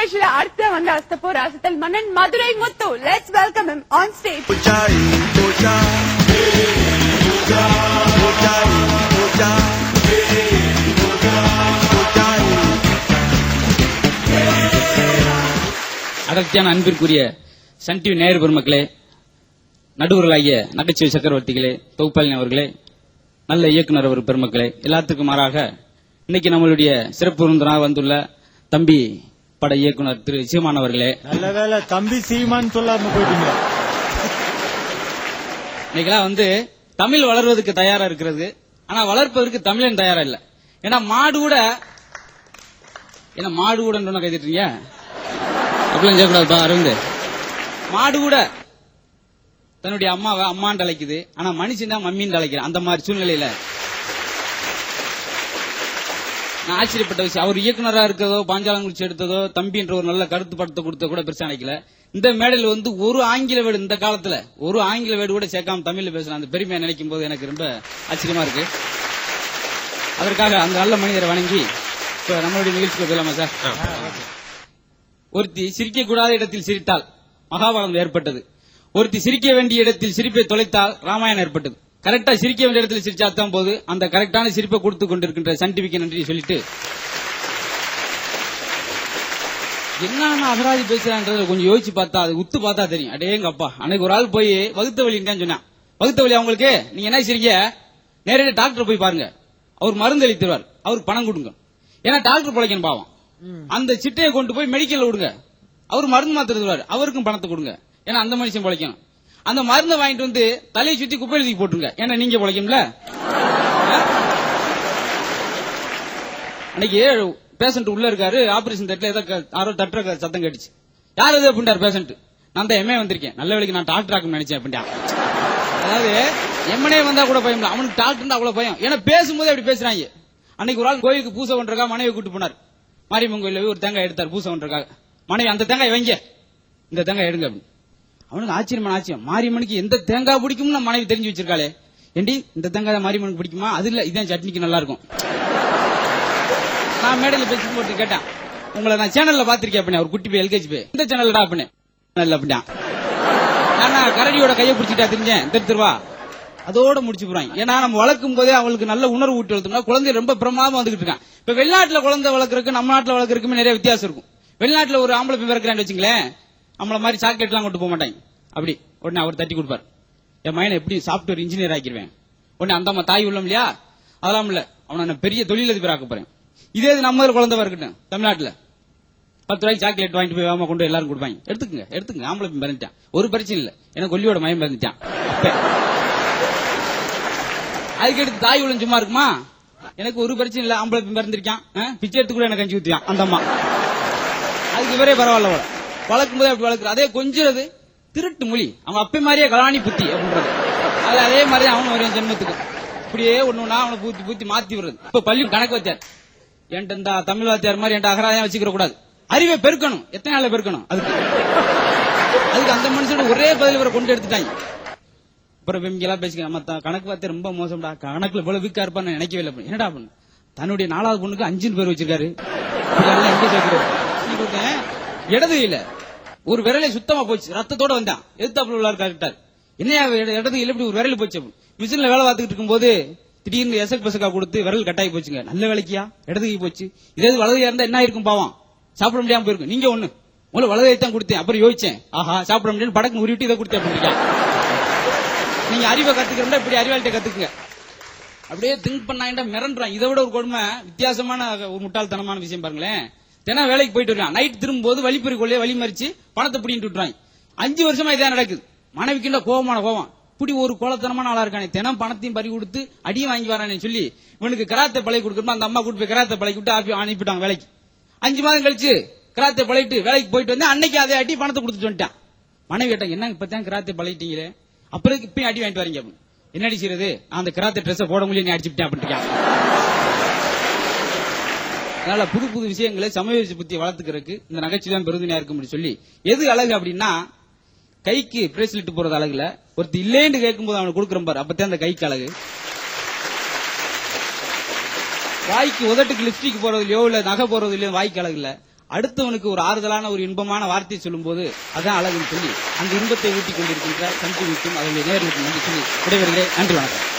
நிகழ்ச்சியில அடுத்த வந்து அஸ்தப்போ ராசத்தல் மன்னன் Madurai Muthu. Let's welcome him on stage. அடர்த்தியான அன்பிற்குரிய சன் டிவி நேயர் பெருமக்களே, நடுவர்களாகிய நகைச்சுவை சக்கரவர்த்திகளே, தொகுப்பாளினி அவர்களே, நல்ல இயக்குனர் அவர் பெருமக்களே, எல்லாத்துக்கும் மாறாக இன்னைக்கு நம்மளுடைய சிறப்பு விருந்தினராக வந்துள்ள தம்பி பட இயக்குனர் திரு சீமான் அவர்களே. நல்ல வேலை தம்பி சீமான் சொல்லாம போயிட்டீங்க. இன்னைக்கெல்லாம் வந்து தமிழ் வளர்வதற்கு தயாரா இருக்கிறது, ஆனா வளர்ப்பதற்கு தமிழன் தயாரா இல்ல. ஏன்னா மாடு கூட கைதிட்டீங்க அப்படிலாம் செய்யக்கூடாது அரவிந்த். மாடு கூட தன்னுடைய அம்மாவை அம்மான்னு அழைக்குது, ஆனா மனுஷன் தான் மம்மின்னு அழைக்கிறான். அந்த மாதிரி சூழ்நிலையில நான் ஆச்சரியப்பட்ட விஷயம், அவர் இயக்குனரா இருக்கிறதோ பாஞ்சாலங்குறிச்சி எடுத்ததோ தம்பி என்ற ஒரு நல்ல கருத்து படத்தை கொடுத்த கூட பெருசா நினைக்கல. இந்த மேடையில் வந்து ஒரு ஆங்கில வேர்டு, இந்த காலத்துல ஒரு ஆங்கில வேர்டு கூட சேர்க்காம தமிழ்ல பேசலாம். அந்த பெருமையை நினைக்கும் போது எனக்கு ரொம்ப ஆச்சரியமா இருக்கு. அதற்காக அந்த நல்ல மனிதரை வணங்கி இப்ப நம்மளுடைய நிகழ்ச்சிக்கு போகலாமா சார்? ஒருத்தி சிரிக்க கூடாத இடத்தில் சிரித்தால் மகாபாரதம் ஏற்பட்டது. ஒருத்தி சிரிக்க வேண்டிய இடத்தில் சிரிப்பை தொலைத்தால் ராமாயணம் ஏற்பட்டது. கரெக்டா சிரிக்க வேண்டிய இடத்தில் சிரிச்சாத்தான் போது அந்த கரெக்டான சிரிப்பை கொடுத்து கொண்டிருக்கின்ற சன் டிவிக்கு நன்றி சொல்லிட்டு, என்ன அகராதி பேசுறான்றத கொஞ்சம் யோசிச்சு பார்த்தா, அது உத்து பார்த்தா தெரியும். அடேங்க அப்பா, அன்னைக்கு ஒரு ஆள் போய் வகுத்த வலின்னு சொன்னான். வகுத்த வலி அவங்களுக்கு நீங்க என்ன சிரிக்க, நேரடியாக டாக்டர் போய் பாருங்க, அவர் மருந்து அளித்துவார், அவருக்கு பணம் கொடுங்க. ஏன்னா டாக்டர் பிழைக்கணும் பாவம். அந்த சிட்டையை கொண்டு போய் மெடிக்கல்ல விடுங்க, அவர் மருந்து மாத்திரை தருவார், அவருக்கும் பணத்தை கொடுங்க. ஏன்னா அந்த மனுஷன் பிழைக்கணும். அந்த மருந்தை வாங்கிட்டு வந்து தலையை சுத்தி குப்பை எழுதி போட்டுருங்க, ஏன்னா நீங்க பிழைக்கும்ல. அன்னைக்கு பேஷண்ட் உள்ள இருக்காரு, ஆபரேஷன் தட்டுல ஏதோ யாரோ தட்டுற சத்தம் கேட்டுச்சு. யார் எது அப்படின்றார் பேஷண்ட். நான் தான் எம்ஏ வந்திருக்கேன், நல்ல வேலைக்கு நான் டாக்டர் ஆகும் நினைச்சேன் அப்படின்ட்டான். அதாவது எம்எனே வந்தா கூட பயம், அவனுக்கு டாக்டர் அவ்வளவு பயம். ஏன்னா பேசும்போது அப்படி பேசுறாங்க. அன்னைக்கு ஒரு ஆள் கோயிலுக்கு பூசை பண்றக்கா மனைவி கூட்டு போனார். மாரியம்மன் கோயில ஒரு தேங்காய் எடுத்தார் பூசை பண்றதுக்காக. மனைவி அந்த தேங்காய் வைங்க, இந்த தேங்காய் எடுங்க அப்படின்னு. அவனுக்கு ஆச்சரியம், மாரியம்மனுக்கு எந்த தேங்காய் பிடிக்கும்னு மனைவி தெரிஞ்சு வச்சிருக்காளே. ஏண்டி இந்த தேங்காய் மாரியம்மனுக்கு பிடிக்குமா? அது இல்ல, இதான் சட்னிக்கு நல்லா இருக்கும். நான் மேடையில பேசி போட்டு கேட்டேன், உங்களை நான் சேனல்ல பாத்திருக்கேன் அப்படின்னா, ஒரு குட்டி போய் எல்கேஜி போய் இந்த சேனல்டா அப்படின்னேன். அப்படின்னா நான் கரடியோட கையை பிடிச்சிட்டா தெரிஞ்சேன் திருவா அதோட முடிச்சு போறாங்க. ஏன்னா நம்ம வளர்க்கும் போதே அவங்களுக்கு நல்ல உணர்வு ஊட்டி வளர்த்தோம்னா குழந்தை ரொம்ப பிரமாதமா வந்துகிட்டு இருக்கான். இப்ப வெளிநாட்டுல குழந்தை வளர்க்கறதுக்கு நம்ம நாட்டுல வளர்க்கறதுக்குமே நிறைய வித்தியாசம் இருக்கும். வெளிநாட்டுல ஒரு ஆம்பளை போய் பிறக்கிறான்னு வச்சுங்களேன், நம்மள மாதிரி சாக்லேட் எல்லாம் கொண்டு போக மாட்டாங்க. அப்படி உடனே அவர் தட்டி கொடுப்பார், என் மகனை எப்படி சாப்ட்வேர் இன்ஜினியர் ஆக்கிடுவேன். உடனே அந்த அம்மா தாய் உள்ளம் இல்லையா, அதெல்லாம் இல்ல, அவனை பெரிய தொழிலதிபர் ஆக்க போறேன். இதே நம்ம குழந்தை இருக்கட்டும், தமிழ்நாட்டுல 10 ரூபாய்க்கு சாக்லேட் வாங்கிட்டு போய் வாமா கொண்டு எல்லாரும் கொடுப்பாங்க. எடுத்துக்கங்க ஆம்பளை போய் பிறந்துட்டான், ஒரு பிரச்சனை இல்ல, எனக்கு கொல்லியோட மயம் பிறந்துட்டான். அதுக்கு எடுத்து தாய் உள்ள சும்மா இருக்குமா? எனக்கு ஒரு பிரச்சனை இல்ல, ஆம்பளை பிறந்திருக்கான், பிச்சை எடுத்து கூட எனக்கு கஞ்சி ஊத்தியான் அந்த அம்மா. அதுக்கு இவரே பரவாயில்ல, வளர்க்கும் போதே அப்படி வளர்க்குற. அதே கொஞ்சது திருட்டு மொழி, அவங்க அப்பே மாதிரியே கலாணி புத்தி அப்படின்றது. அது அதே மாதிரி அவனு வரையும் ஜென்மத்துக்கு இப்படியே ஒண்ணுன்னா அவனை பூத்தி மாத்தி விடுறது. இப்ப பள்ளி கணக்கு வாத்தியார் என்கிட்ட இந்த தமிழ் வாத்தியார் மாதிரி என்கிட்ட அகராயம் வச்சுக்கிற கூடாது, அறிவை பெருக்கணும். எத்தனை நாள பெருக்கணும்? அதுக்கு அந்த மனுஷனோட ஒரே பதில் இவரை கொண்டு எடுத்துட்டாங்க. அப்புறம் இங்கெல்லாம் பேசிக்க கணக்கு பார்த்து ரொம்ப மோசம்டா, கணக்குல இவ்வளவு வீக்கா இருப்பான்னு நினைக்கவே இல்லை. என்னடா பண்ணு, தன்னுடைய 4வது பொண்ணுக்கு 5 பேர் வச்சிருக்காரு. இடது இல்ல, ஒரு விரலை சுத்தமா போச்சு, ரத்தத்தோட வந்தான். எதிர்த்தாப்புல உள்ள கரெக்டார், என்னையா இடது இல்ல இப்படி ஒரு விரல் போச்சு. மிஷின்ல வேலை பார்த்துக்கிட்டு இருக்கும் போது திடீர்னு எசக் பசக்கா கொடுத்து விரல் கட்டாயி போச்சுங்க. நல்ல வேலைக்கியா இடது போச்சு. இதே வலதையா இருந்தா என்ன இருக்கும் பாவம், சாப்பிட முடியாம போயிருக்கும். நீங்க ஒண்ணு முதல்ல வலதையை தான் கொடுத்தேன், அப்புறம் யோசிச்சேன், ஆஹா சாப்பிட முடியாது, படக்கு உருவிட்டு இதை கொடுத்தேன் அப்படின்னா. நீங்க அறிவை கத்துக்கிறா இப்படி அறிவாளிட்ட கத்துக்குங்க. அப்படியே திங்க் பண்ணா மிரண்டுறான். இதை விட ஒரு கொடுமை வித்தியாசமான ஒரு முட்டாள்தனமான விஷயம் பாருங்களேன். தினம் வேலைக்கு போயிட்டு இருக்கான், நைட் திரும்பும்போது வழிப்பறி கொள்ளைய வழி மறிச்சு பணத்தை பிடிட்டு விட்டுறாங்க. 5 வருஷமா இதான் நடக்குது. மனைவிக்குண்ட கோபமான கோபம், இப்படி ஒரு கோலத்தனமான ஆளா இருக்கானே, தினம் பணத்தையும் பறி கொடுத்து அடியும் வாங்கி வரானே சொல்லி இவனுக்கு கராத்தை பழகி கொடுக்கணும். அந்த அம்மா கூட்டு போய் கராத்தை பழகி விட்டு அனுப்பிட்டாங்க வேலைக்கு. 5 மாதம் கழிச்சு கராத்தை பழகிட்டு வேலைக்கு போயிட்டு வந்து அன்னைக்கு அதே அடி பணத்தை கொடுத்துட்டு வந்துட்டான். மனைவி கேட்டாங்க, என்ன இப்பதான் கராத்தை பழகிட்டீங்களே, அப்புறம் இப்பயும் அடி வாங்கிட்டு வரீங்க. என்னடி செய்யறது, நான் அந்த கராத்தை ட்ரெஸ் போட முடியும், நீ அடிச்சுட்டேன் அப்படின்ட்டு. அதனால புது புது விஷயங்களை சமய புத்தி வளர்த்துக்கிறதுக்கு இந்த நகைச்சுவை தான் பெருதுணையா இருக்கும் சொல்லி. எது அழகு அப்படின்னா, கைக்கு பிரேஸ்லெட் போறது அழகுல, ஒருத்தர் இல்லேன்னு கேட்கும் போது அவனுக்கு கொடுக்குற பாரு, அப்பதான் அந்த கைக்கு அழகு. வாய்க்கு உதட்டுக்கு லிப்ஸ்டிக் போறதுலயோ இல்ல நகை போறதுலயோ வாய்க்கு அழகு இல்ல, அடுத்தவனுக்கு ஒரு ஆறுதலான ஒரு இன்பமான வார்த்தையை சொல்லும் போது அதான் அழகுன்னு சொல்லி அந்த இன்பத்தை ஊட்டிக் கொண்டிருக்கின்ற சன் டிவிக்கும் அதனுடைய நேர்களுக்கும் நன்றி சொல்லி விடைபெறுகிறேன். நன்றி, வணக்கம்.